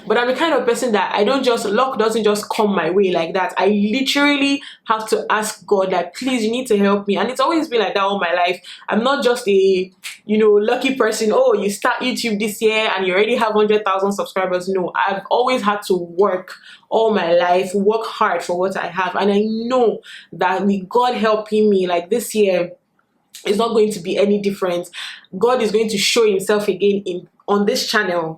But I'm the kind of person that I don't just, luck doesn't just come my way like that. I literally have to ask God that, please, you need to help me. And it's always been like that all my life. I'm not just a, lucky person. Oh, you start YouTube this year and you already have 100,000 subscribers. No, I've always had to work all my life, work hard for what I have. And I know that with God helping me, like this year, it's not going to be any different. God is going to show himself again on this channel.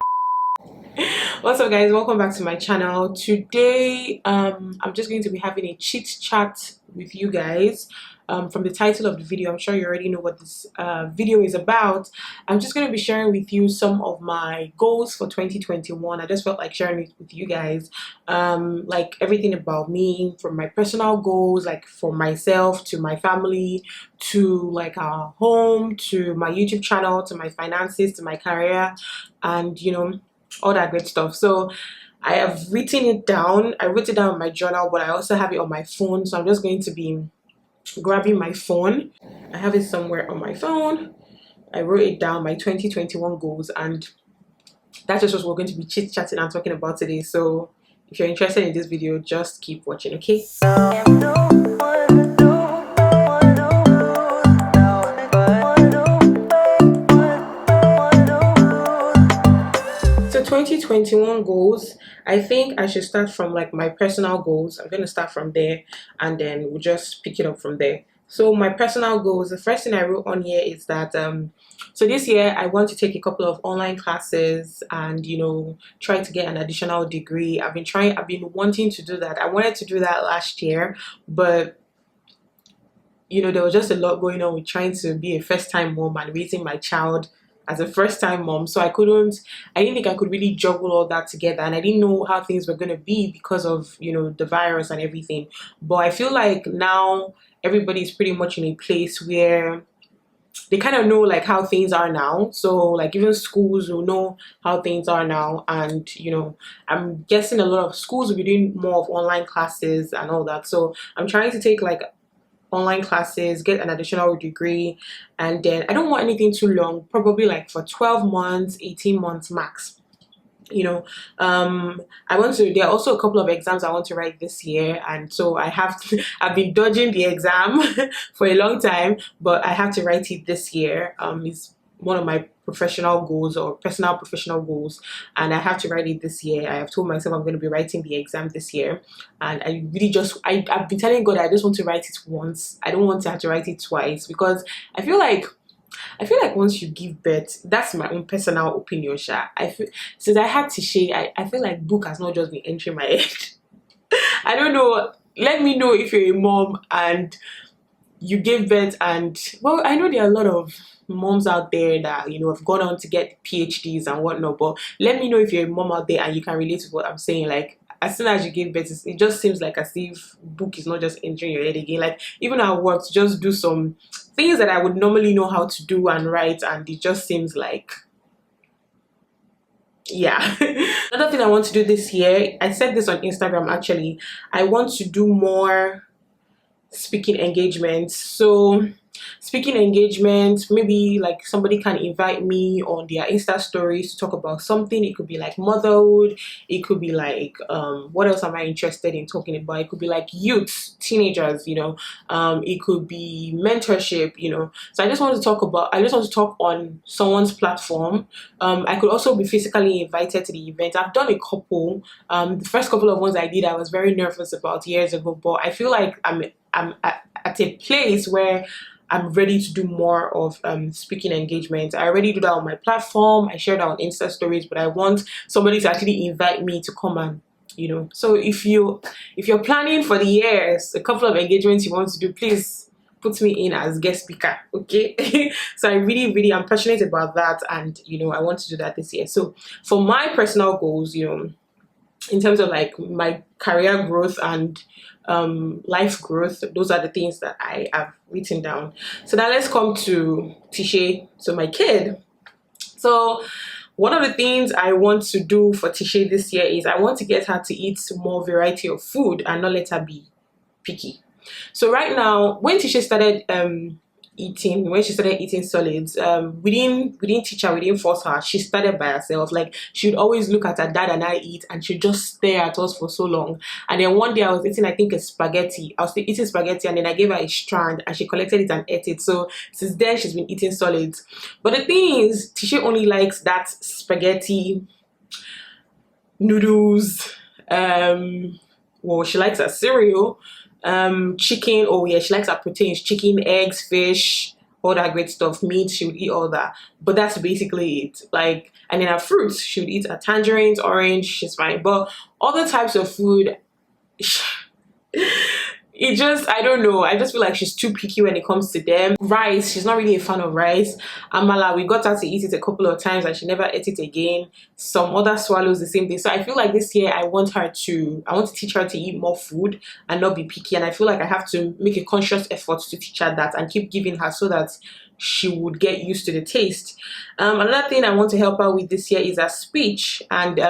What's up, guys? Welcome back to my channel. Today I'm just going to be having a chit chat with you guys. From the title of the video, I'm sure you already know what this video is about. I'm just going to be sharing with you some of my goals for 2021. I just felt like sharing it with you guys, like everything about me, from my personal goals, like for myself, to my family, to like our home, to my YouTube channel, to my finances, to my career, and all that great stuff. So I have written it down. I wrote it down in my journal, but I also have it on my phone. So I'm just going to be grabbing my phone. I have it somewhere on my phone. I wrote it down, my 2021 goals, and that's just what we're going to be chit-chatting and talking about today. So if you're interested in this video, just keep watching, okay? So 2021 goals, I think I should start from like my personal goals. I'm going to start from there and then we'll just pick it up from there. So my personal goals, the first thing I wrote on here is that so this year I want to take a couple of online classes and try to get an additional degree. I've been wanting to do that. I wanted to do that last year, but there was just a lot going on with trying to be a first-time mom and raising my child as a first-time mom. So I didn't think I could really juggle all that together, and I didn't know how things were going to be because of the virus and everything. But I feel like now everybody's pretty much in a place where they kind of know like how things are now. So like even schools will know how things are now, and I'm guessing a lot of schools will be doing more of online classes and all that. So I'm trying to take like online classes, get an additional degree, and then I don't want anything too long, probably like for 12 months, 18 months max. There are also a couple of exams I want to write this year, and so I've been dodging the exam for a long time, but I have to write it this year. It's one of my professional goals or personal professional goals, and I have to write it this year. I have told myself I'm going to be writing the exam this year, and I really I've been telling God I just want to write it once. I don't want to have to write it twice, because I feel like once you give birth, that's my own personal opinion, Sha. Since I had Tishay, I feel like book has not just been entering my head. I don't know. Let me know if you're a mom and you gave birth, and well, I know there are a lot of moms out there that have gone on to get PhDs and whatnot, but let me know if you're a mom out there and you can relate to what I'm saying. Like, as soon as you give birth, it just seems like as if book is not just entering your head again. Like, even at work, to just do some things that I would normally know how to do and write, and it just seems like, yeah. Another thing I want to do this year, I said this on Instagram actually, I want to do more speaking engagements. So speaking engagements, maybe like somebody can invite me on their Insta stories to talk about something. It could be like motherhood, it could be like what else am I interested in talking about? It could be like youth, teenagers, it could be mentorship, so I just want to talk on someone's platform. I could also be physically invited to the event. I've done a couple. The first couple of ones I did, I was very nervous about years ago, but I feel like I'm at a place where I'm ready to do more of speaking engagements. I already do that on my platform. I share that on Insta stories, but I want somebody to actually invite me to come and So if you're planning for the years, a couple of engagements you want to do, please put me in as guest speaker, okay? So I'm passionate about that, and I want to do that this year. So for my personal goals, in terms of like my career growth and life growth, those are the things that I have written down. So now let's come to Tishay, so my kid. So one of the things I want to do for Tishay this year is I want to get her to eat more variety of food and not let her be picky. So right now, when Tishay started eating, when she started eating solids, we didn't teach her, we didn't force her. She started by herself. Like, she would always look at her dad and I eat, and she'd just stare at us for so long. And then one day I was eating, I think, a spaghetti. I was eating spaghetti, and then I gave her a strand, and she collected it and ate it. So since then she's been eating solids. But the thing is, Tisha only likes that spaghetti, noodles, well, she likes her cereal, chicken. Oh yeah, she likes her proteins: chicken, eggs, fish, all that great stuff. Meat, she would eat all that. But that's basically it. Like, and then her fruits, she would eat her tangerines, orange, she's fine. But other types of food, it just, I don't know, I just feel like she's too picky when it comes to them. Rice, she's not really a fan of rice. Amala, we got her to eat it a couple of times and she never ate it again. Some other swallows, the same thing. So I feel like this year I want to teach her to eat more food and not be picky. And I feel like I have to make a conscious effort to teach her that and keep giving her, so that she would get used to the taste. Another thing I want to help her with this year is her speech. And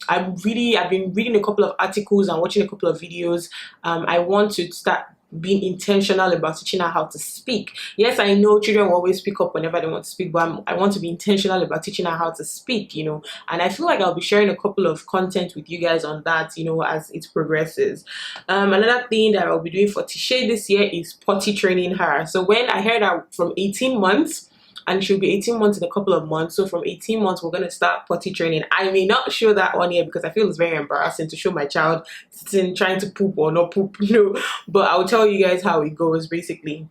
I've been reading a couple of articles and watching a couple of videos. I want to start being intentional about teaching her how to speak. Yes, I know children will always speak up whenever they want to speak, but I want to be intentional about teaching her how to speak, you know. And I feel like I'll be sharing a couple of content with you guys on that, you know, as it progresses. Another thing that I'll be doing for Tisha this year is potty training her. So when I heard that from 18 months, and she'll be 18 months in a couple of months. So from 18 months, we're going to start potty training. I may not show that on here because I feel it's very embarrassing to show my child sitting trying to poop or not poop, you know. But I'll tell you guys how it goes, basically.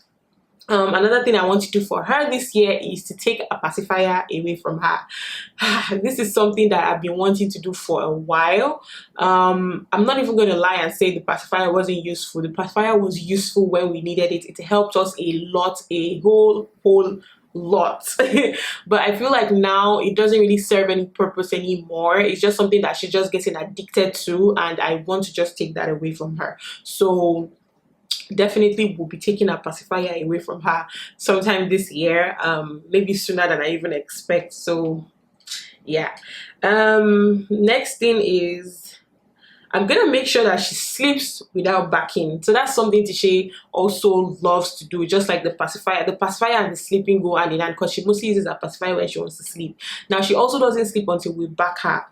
Another thing I want to do for her this year is to take a pacifier away from her. This is something that I've been wanting to do for a while. I'm not even going to lie and say the pacifier wasn't useful. The pacifier was useful when we needed it. It helped us a lot, a whole lot. But I feel like now it doesn't really serve any purpose anymore. It's just something that she's just getting addicted to, and I want to just take that away from her. So definitely we'll be taking a pacifier away from her sometime this year, maybe sooner than I even expect. So yeah. Next thing is, I'm gonna make sure that she sleeps without backing. So that's something Tisha also loves to do, just like the pacifier. The pacifier and the sleeping go hand in hand, because she mostly uses a pacifier when she wants to sleep. Now, she also doesn't sleep until we back her.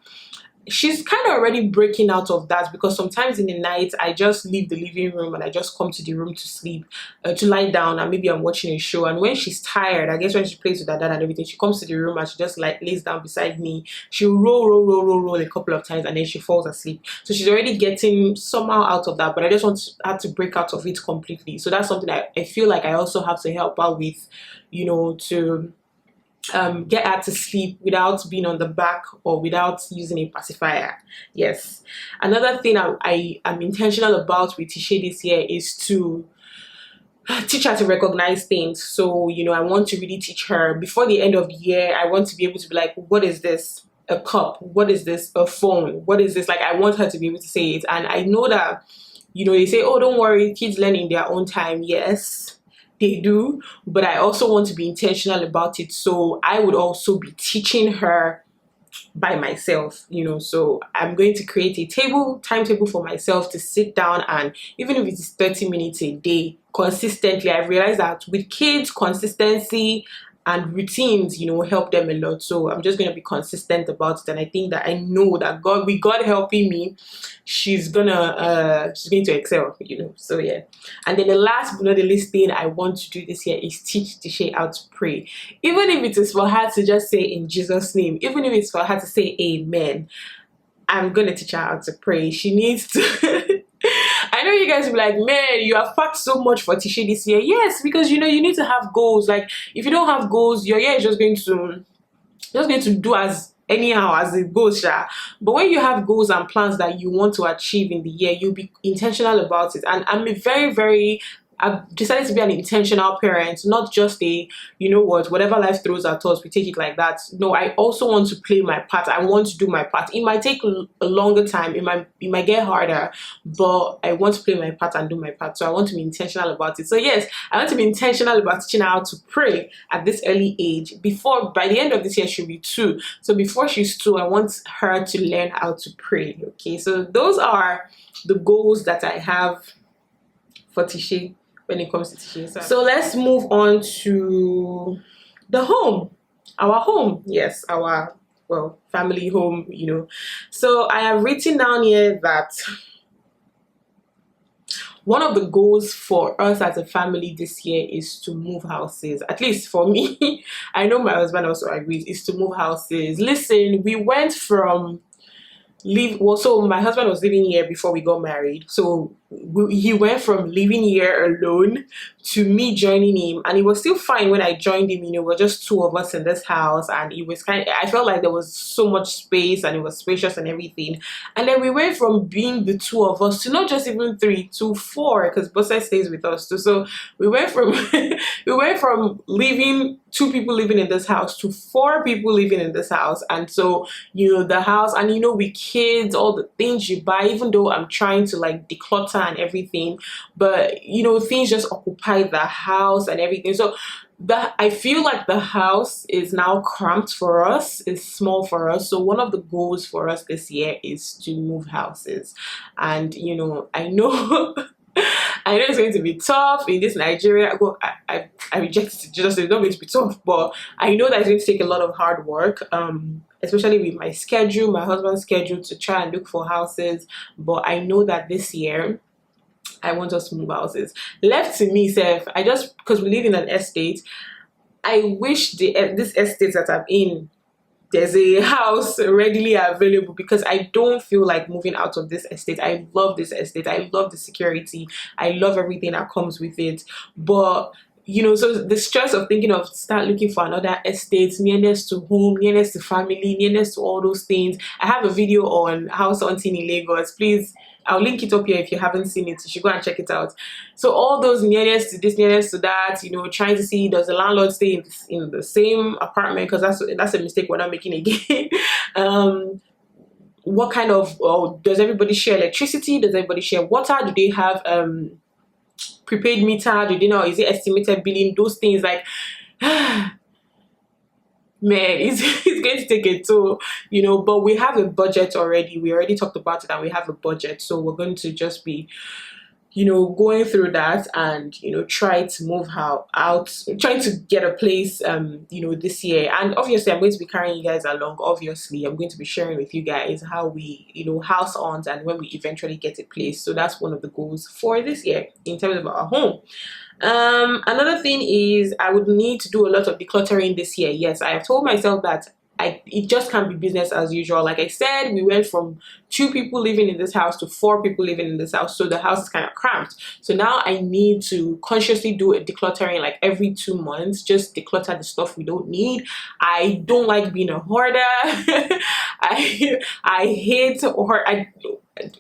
She's kind of already breaking out of that, because sometimes in the night I just leave the living room and I just come to the room to sleep, to lie down, and maybe I'm watching a show. And when she's tired, I guess when she plays with her dad and everything, she comes to the room and she just like lays down beside me. She'll roll a couple of times and then she falls asleep. So she's already getting somehow out of that, but I just want her to break out of it completely. So that's something I feel like I also have to help her with, you know, to get her to sleep without being on the back or without using a pacifier. Yes. Another thing I'm intentional about with Tisha this year is to teach her to recognize things. So, you know, I want to really teach her before the end of the year. I want to be able to be like, what is this? A cup? What is this? A phone? What is this? Like, I want her to be able to say it. And I know that, you know, they say, oh, don't worry, kids learn in their own time. Yes, they do, but I also want to be intentional about it. So I would also be teaching her by myself, you know. So I'm going to create a timetable for myself to sit down, and even if it's 30 minutes a day consistently, I've realized that with kids, consistency and routines, you know, help them a lot. So I'm just going to be consistent about it, and I think that I know that with God helping me, she's going to excel, you know. So yeah. And then the last but not the least thing I want to do this year is teach Tisha how to pray. Even if it is for her to just say in Jesus' name, even if it's for her to say amen, I'm going to teach her how to pray. She needs to I know you guys will be like, man, you have packed so much for Tisha this year. Yes, because, you know, you need to have goals. Like, if you don't have goals, your year is just going to do as anyhow as it goes, yeah. But when you have goals and plans that you want to achieve in the year, you'll be intentional about it. And I'm I've decided to be an intentional parent, not just a, you know what, whatever life throws at us, we take it like that. No, I also want to play my part. I want to do my part. It might take a longer time. It might get harder, but I want to play my part and do my part. So I want to be intentional about it. So yes, I want to be intentional about teaching her how to pray at this early age. By the end of this year, she'll be 2. So before she's 2, I want her to learn how to pray. Okay, so those are the goals that I have for Tisha when it comes to teaching. So let's move on to the home. Our home, yes, our, well, family home, you know. So I have written down here that one of the goals for us as a family this year is to move houses. At least for me, I know my husband also agrees, is to move houses. Listen, we went from so my husband was living here before we got married, so he went from living here alone to me joining him, and it was still fine when I joined him. You know, we're just two of us in this house, and it was I felt like there was so much space and it was spacious and everything. And then we went from being the two of us to not just even three to four, because Bossa stays with us too. So we went from we went from living two people living in this house to four people living in this house. And so, you know, the house, and you know, with kids, all the things you buy, even though I'm trying to like declutter and everything, but you know, things just occupy the house and everything. So I feel like the house is now cramped for us, is small for us. So one of the goals for us this year is to move houses. And you know, I know I know it's going to be tough in this Nigeria. Well, I reject it, just it's not going to be tough, but I know that it's going to take a lot of hard work, especially with my schedule, my husband's schedule, to try and look for houses. But I know that this year I want us to move houses. Left to me, Seth, because we live in an estate, I wish this estate that I'm in, there's a house readily available, because I don't feel like moving out of this estate. I love this estate. I love the security. I love everything that comes with it. But you know, so the stress of thinking of start looking for another estate, nearness to home, nearness to family, nearness to all those things. I have a video on house hunting in Lagos. Please, I'll link it up here if you haven't seen it. You should go and check it out. So all those nearness to this, nearness to that, you know, trying to see, does the landlord stay in the same apartment? Because that's a mistake we're not making again. What kind of, does everybody share electricity? Does everybody share water? Do they have prepaid meter? Do they know, is it estimated billing? Those things, like man, it's going to take a toll, you know. But we have a budget already. We already talked about it, and we have a budget, so we're going to just be, you know, going through that, and you know, try to move out, trying to get a place, you know, this year. And obviously I'm going to be carrying you guys along. Obviously I'm going to be sharing with you guys how we, you know, house hunt, and when we eventually get a place. So that's one of the goals for this year in terms of our home. Another thing is I would need to do a lot of decluttering this year. Yes, I have told myself that it just can't be business as usual. Like I said, we went from 2 people living in this house to 4 people living in this house, so the house is kind of cramped. So now I need to consciously do a decluttering, like every 2 months, just declutter the stuff we don't need. I don't like being a hoarder. I hate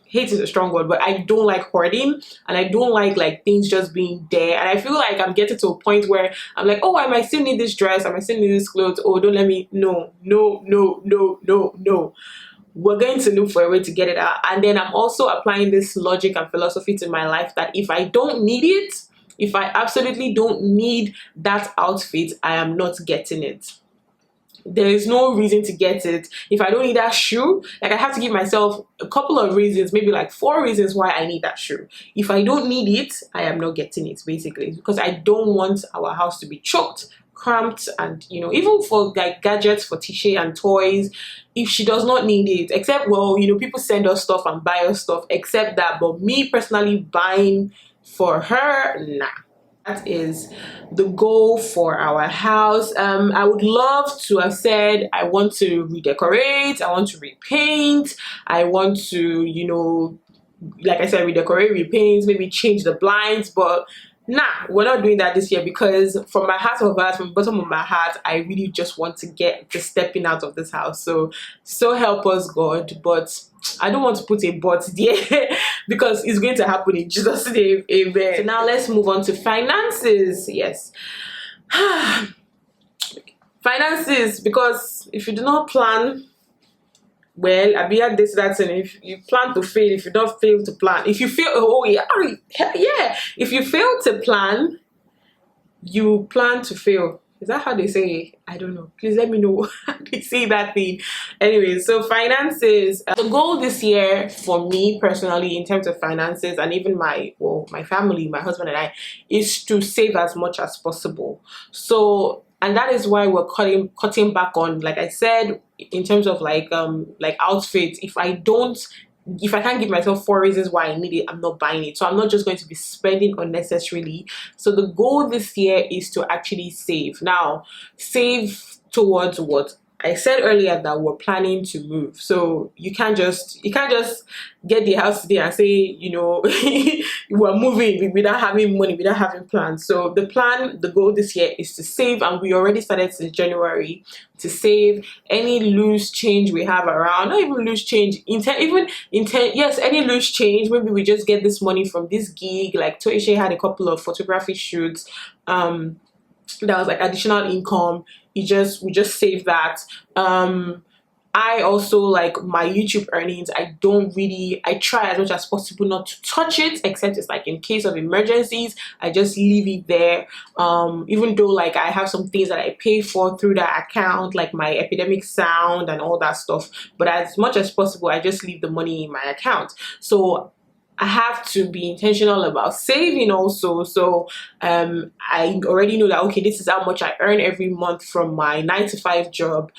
hate is a strong word, but I don't like hoarding, and I don't like things just being there. And I feel like I'm getting to a point where I'm like, oh, I might still need this dress, I might still need this clothes. Oh, don't let me. No. We're going to look for a way to get it out. And then I'm also applying this logic and philosophy to my life, that if I don't need it, if I absolutely don't need that outfit, I am not getting it. There is no reason to get it. If I don't need that shoe, like I have to give myself a couple of reasons, maybe like 4 reasons why I need that shoe. If I don't need it, I am not getting it, basically, because I don't want our house to be choked, cramped, and you know, even for like gadgets for Tisha and toys, if she does not need it, except, well, you know, people send us stuff and buy us stuff, except that. But me personally buying for her, nah. That is the goal for our house. I would love to have said I want to redecorate, I want to repaint, I want to, you know, like I said, redecorate, repaint, maybe change the blinds, but nah, we're not doing that this year, because from my heart of hearts, from the bottom of my heart, I really just want to get the stepping out of this house. So help us God. But I don't want to put a but there because it's going to happen in Jesus' name. Amen. So now let's move on to finances. Yes. Finances, because if you do not plan, well, I be at this, that, and if you plan to fail, if you don't fail to plan, if you fail, if you fail to plan, you plan to fail. Is that how they say it? I don't know. Please let me know how they say that thing. Anyway, so finances. The goal this year for me personally, in terms of finances, and even my family, my husband and I, is to save as much as possible. So, and that is why we're cutting back on, like I said, in terms of like outfits. If I can't give myself 4 reasons why I need it, I'm not buying it. So I'm not just going to be spending unnecessarily. So the goal this year is to actually save. Now, save towards what? I said earlier that we're planning to move. So you can't just get the house today and say, you know, we're moving without having money, without having plans. So the goal this year is to save, and we already started since January to save. Any loose change we have around, not even loose change, yes, any loose change, maybe we just get this money from this gig. Like Toishe had a couple of photography shoots, that was like additional income. We just save that. I also, like my YouTube earnings, I try as much as possible not to touch it, except it's like in case of emergencies. I just leave it there. Even though like I have some things that I pay for through that account, like my epidemic sound and all that stuff, but as much as possible I just leave the money in my account. So I have to be intentional about saving also. So I already know that, okay, this is how much I earn every month from my 9-to-5 job.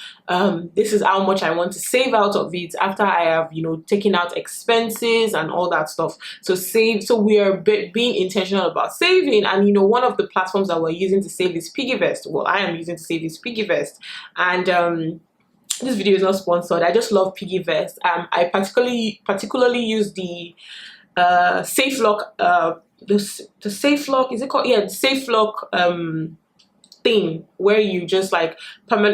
This is how much I want to save out of it after I have, you know, taken out expenses and all that stuff. So we are being intentional about saving. And you know, one of the platforms that we're using to save is Piggyvest. Well, I am using to save is Piggyvest. And this video is not sponsored. I just love Piggyvest. I particularly use the safe lock, the safe lock, is it called? Yeah, the safe lock thing, where you just like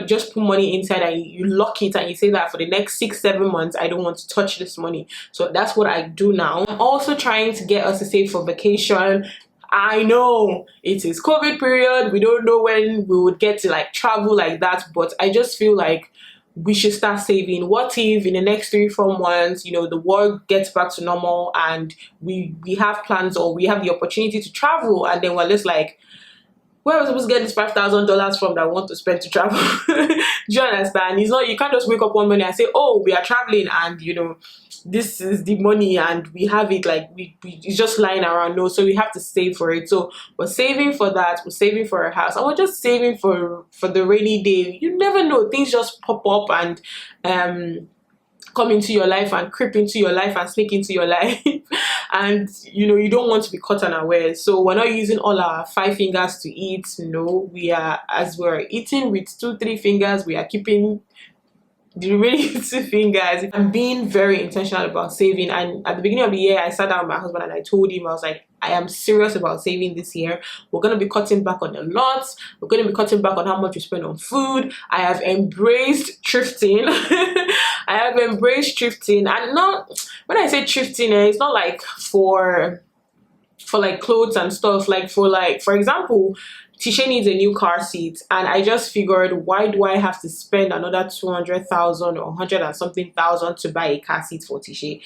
just put money inside and you lock it, and you say that for the next 6-7 months I don't want to touch this money. So that's what I do now. I'm also trying to get us to save for vacation. I know it is COVID period, we don't know when we would get to like travel like that, but I just feel like we should start saving. What if in the next 3-4 months, you know, the world gets back to normal and we have plans, or we have the opportunity to travel, and then we're just like, where was I supposed to get this $5,000 from that I want to spend to travel? Do you understand? It's not, you can't just wake up one morning and say, oh, we are traveling and, you know, this is the money and we have it, like it's just lying around. No, so we have to save for it. So we're saving for that, we're saving for a house, and we're just saving for the rainy day. You never know, things just pop up and come into your life and creep into your life and sneak into your life. And you know, you don't want to be caught unaware. So we're not using all our 5 fingers to eat. No, as we're eating with 2-3 fingers, we are keeping the remaining 2 fingers. I'm being very intentional about saving. And at the beginning of the year, I sat down with my husband and I told him, I was like, I am serious about saving this year. We're going to be cutting back on a lot. We're going to be cutting back on how much we spend on food. I have embraced thrifting. I have embraced thrifting. And not, when I say thrifting, it's not like for like clothes and stuff. Like for example, Tisha needs a new car seat, and I just figured, why do I have to spend another 200,000 or 100 and something thousand to buy a car seat for Tisha,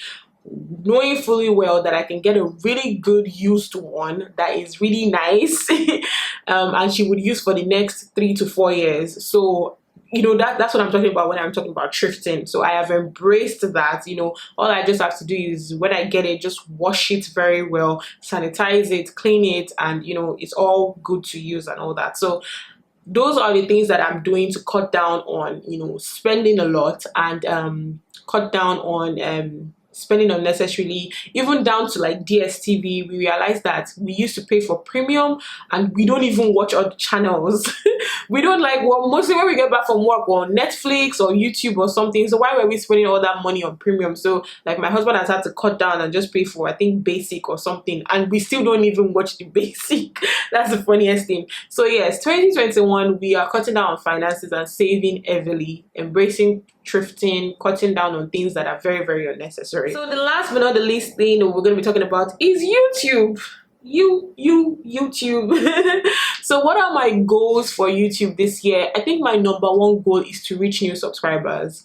knowing fully well that I can get a really good used one that is really nice and she would use for the next 3 to 4 years. So you know, that's what I'm talking about when I'm talking about thrifting. So I have embraced that. You know, all I just have to do is, when I get it, just wash it very well, sanitize it, clean it, and you know, it's all good to use and all that. So those are the things that I'm doing to cut down on, you know, spending a lot, and cut down on spending unnecessarily, even down to like DSTV. We realized that we used to pay for premium and we don't even watch other channels. We don't, like, well, mostly when we get back from work, or Netflix or YouTube or something. So why were we spending all that money on premium? So like my husband has had to cut down and just pay for, I think, basic or something, and we still don't even watch the basic. That's the funniest thing. So yes, 2021, we are cutting down on finances and saving heavily, embracing thrifting, cutting down on things that are very, very unnecessary. So the last but not the least thing we're going to be talking about is YouTube. YouTube. So what are my goals for YouTube this year? I think my #1 goal is to reach new subscribers.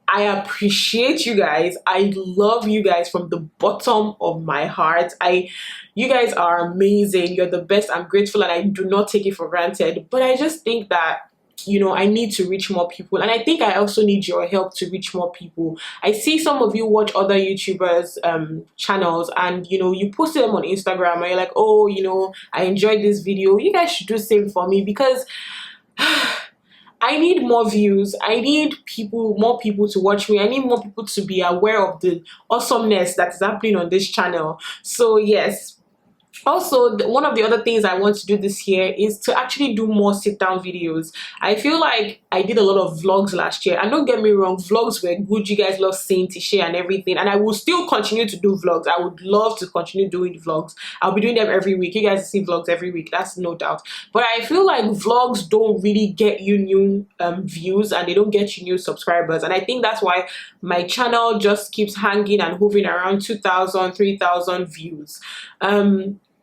I appreciate you guys. I love you guys from the bottom of my heart. You guys are amazing. You're the best. I'm grateful and I do not take it for granted. But I just think that, you know, I need to reach more people, and I think I also need your help to reach more people. I see some of you watch other YouTubers channels, and you know, you post them on Instagram and you're like, oh, you know, I enjoyed this video. You guys should do the same for me, because I need more views. I need more people to watch me. I need more people to be aware of the awesomeness that is happening on this channel. So yes. Also, one of the other things I want to do this year is to actually do more sit-down videos. I feel like I did a lot of vlogs last year, and don't get me wrong, vlogs were good. You guys love seeing to share and everything, and I will still continue to do vlogs. I would love to continue doing vlogs. I'll be doing them every week. You guys see vlogs every week, that's no doubt. But I feel like vlogs don't really get you new views, and they don't get you new subscribers, and I think that's why my channel just keeps hanging and hovering around 2,000, 3,000 views.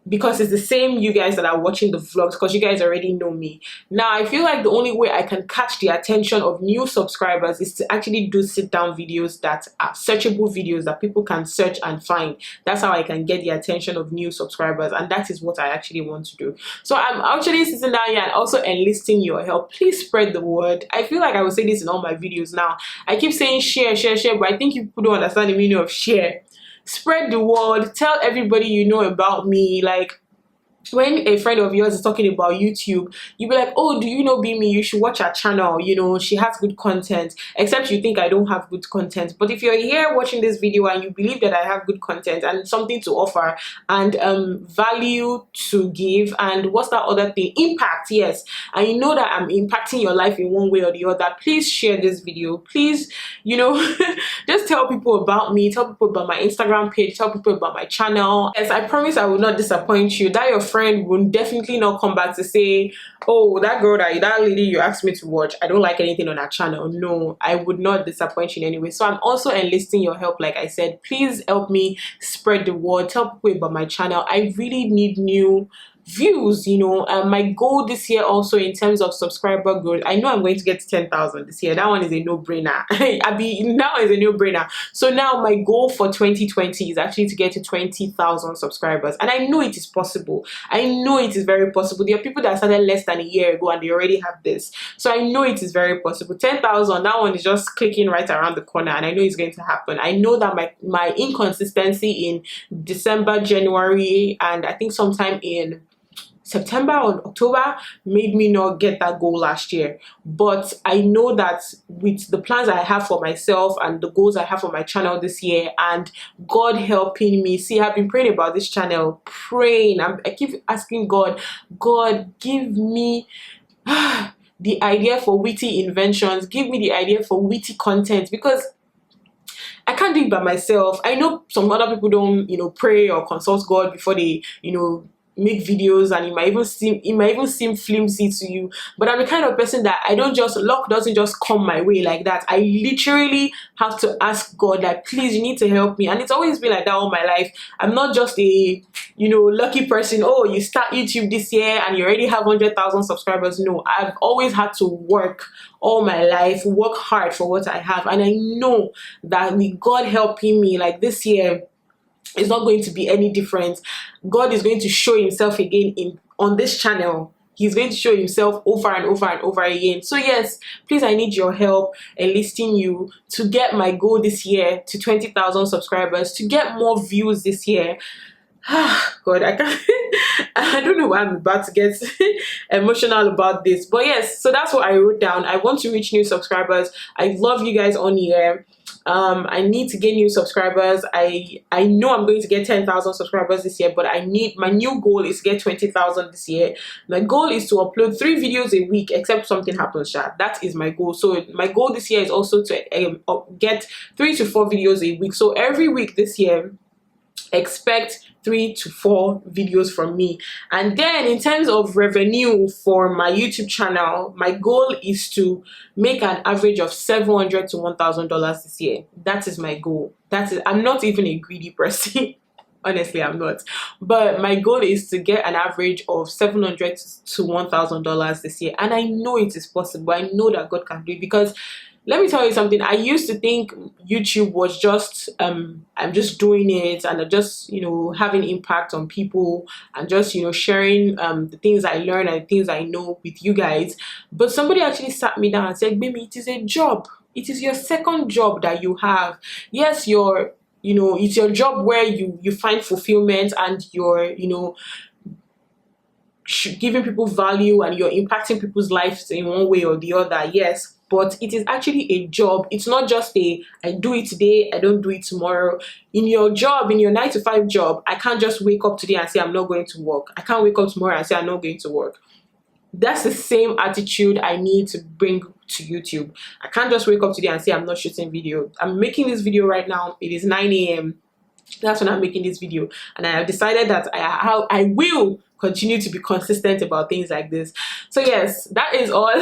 Because it's the same you guys that are watching the vlogs, because you guys already know me. Now, I feel like the only way I can catch the attention of new subscribers is to actually do sit-down videos that are searchable videos that people can search and find. That's how I can get the attention of new subscribers, and that is what I actually want to do. So I'm actually sitting down here and also enlisting your help. Please spread the word. I feel like I will say this in all my videos now. I keep saying share, share, share, but I think people don't understand the meaning of share. Spread the word, tell everybody you know about me. Like, when a friend of yours is talking about YouTube, you'll be like, oh, do you know Gbemi? You should watch her channel. You know, she has good content. Except you think I don't have good content. But if you're here watching this video and you believe that I have good content and something to offer and value to give, and what's that other thing? Impact, yes. And you know that I'm impacting your life in one way or the other, please share this video. Please, you know, just tell people about me. Tell people about my Instagram page. Tell people about my channel. Yes, I promise I will not disappoint you. That your friend will definitely not come back to say, oh, that lady you asked me to watch, I don't like anything on her channel. No, I would not disappoint you in any way. So I'm also enlisting your help. Like I said, please help me spread the word, tell people about my channel. I really need new views, you know. My goal this year also in terms of subscriber growth, I know I'm going to get to 10,000 this year. That one is a no-brainer. Now is a no-brainer. So now my goal for 2020 is actually to get to 20,000 subscribers, and I know it is possible. I know it is very possible. There are people that started less than a year ago and they already have this, so I know it is very possible. 10,000, that one is just clicking right around the corner, and I know it's going to happen. I know that my inconsistency in December, January, and I think sometime in September or October made me not get that goal last year. But I know that with the plans I have for myself and the goals I have for my channel this year, and God helping me, see, I've been praying about this channel, praying. I keep asking God, give me the idea for witty inventions, give me the idea for witty content, because I can't do it by myself. I know some other people don't, you know, pray or consult God before they, you know, make videos, and it might even seem flimsy to you, but I'm the kind of person that luck doesn't just come my way like that. I literally have to ask God that, please, you need to help me. And it's always been like that all my life. I'm not just a, you know, lucky person. Oh, you start YouTube this year and you already have 100,000 subscribers. No, I've always had to work all my life, work hard for what I have, and I know that with God helping me, like this year, it's not going to be any different. God is going to show himself again on this channel. He's going to show himself over and over and over again. So yes, please, I need your help enlisting you to get my goal this year to 20,000 subscribers, to get more views this year. God, I can't. I don't know why I'm about to get emotional about this, but yes, so that's what I wrote down. I want to reach new subscribers. I love you guys on here. I need to get new subscribers. I know I'm going to get 10,000 subscribers this year, but my new goal is to get 20,000 this year. My goal is to upload 3 videos a week, except something happens, chat. That is my goal. So my goal this year is also to get 3 to 4 videos a week. So every week this year, expect 3 to 4 videos from me. And then in terms of revenue for my YouTube channel, my goal is to make an average of $700 to $1,000 this year. That is my goal. I'm not even a greedy person. Honestly, I'm not. But my goal is to get an average of $700 to $1,000 this year. And I know it is possible. I know that God can do it, because let me tell you something. I used to think YouTube was just I'm just doing it and I'm just, you know, having impact on people and just, you know, sharing the things I learn and the things I know with you guys. But somebody actually sat me down and said, Gbemi, it is a job. It is your second job that you have. Yes, you know, it's your job where you find fulfillment and you're, you know, giving people value and you're impacting people's lives in one way or the other, yes, but it is actually a job. It's not just a I do it today, I don't do it tomorrow. In your job, in your 9 to 5 job, I can't just wake up today and say I'm not going to work. I can't wake up tomorrow and say I'm not going to work. That's the same attitude I need to bring to YouTube. I can't just wake up today and say I'm not shooting video. I'm making this video right now. It is 9 a.m. That's when I'm making this video, and I have decided that I will continue to be consistent about things like this. So yes, that is all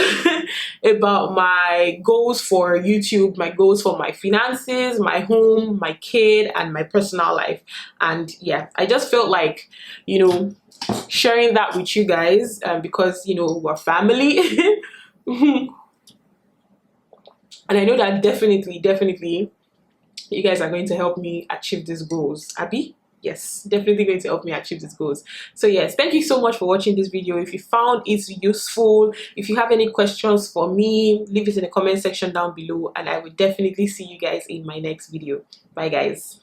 about my goals for YouTube, my goals for my finances, my home, my kid, and my personal life. And yeah, I just felt like, you know, sharing that with you guys, because, you know, we're family. And I know that definitely you guys are going to help me achieve these goals. Abby? Yes, definitely going to help me achieve these goals. So yes, thank you so much for watching this video. If you found it useful, if you have any questions for me, leave it in the comment section down below, and I will definitely see you guys in my next video. Bye guys.